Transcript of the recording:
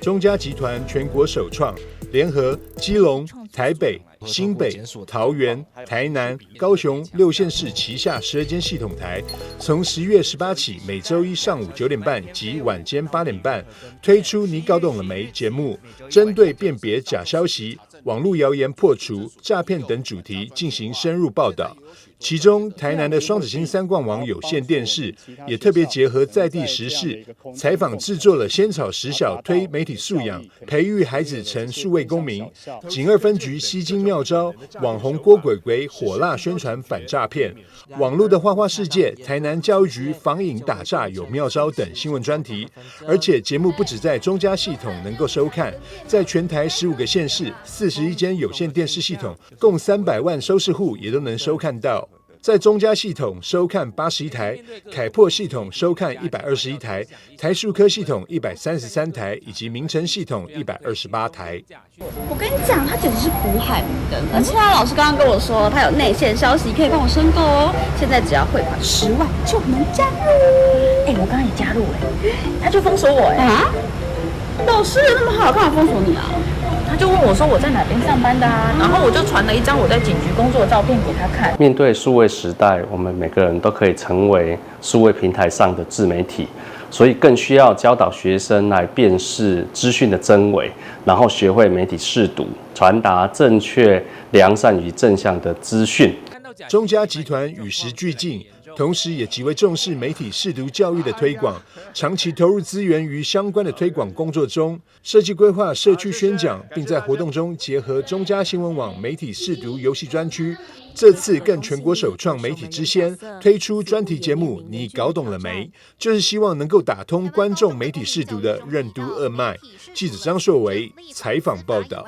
中嘉集团全国首创，联合基隆、台北、新北、桃园、台南、高雄6县市旗下12间系统台，从10月18起，每周一上午9点半及晚间8点半推出“你搞懂了没”节目，针对辨别假消息、网络谣言破除、诈骗等主题进行深入报道。其中，台南的双子星3冠网有线电视也特别结合在地时事，采访制作了仙草实小推媒体素养，培育孩子成数位公民。警2分局吸金妙招，网红郭鬼鬼火辣宣传反诈骗。网络的花花世界，台南教育局防瘾打诈有妙招等新闻专题。而且节目不只在中嘉系统能够收看，在全台15个县市、41间有线电视系统，共300万收视户也都能收看到。在中嘉系统收看81台，凯擘系统收看121台，台数科系统133台，以及明城系统128台。我跟你讲，他简直是股海明灯，而且他老师刚刚跟我说，他有内线消息可以帮我申购哦，现在只要汇款10万就能加入。我刚刚也加入他就封锁我啊！老师那么好，干嘛封锁你啊？他就问我说我在哪边上班的然后我就传了一张我在警局工作的照片给他看。面对数位时代，我们每个人都可以成为数位平台上的自媒体，所以更需要教导学生来辨识资讯的真伪，然后学会媒体识读，传达正确、良善与正向的资讯。中嘉集团与时俱进，同时也极为重视媒体识读教育的推广，长期投入资源于相关的推广工作中，设计规划社区宣讲，并在活动中结合中嘉新闻网媒体识读游戏专区。这次更全国首创媒体之先，推出专题节目“你搞懂了没”，就是希望能够打通观众媒体识读的任督二脉。记者张硕维采访报道。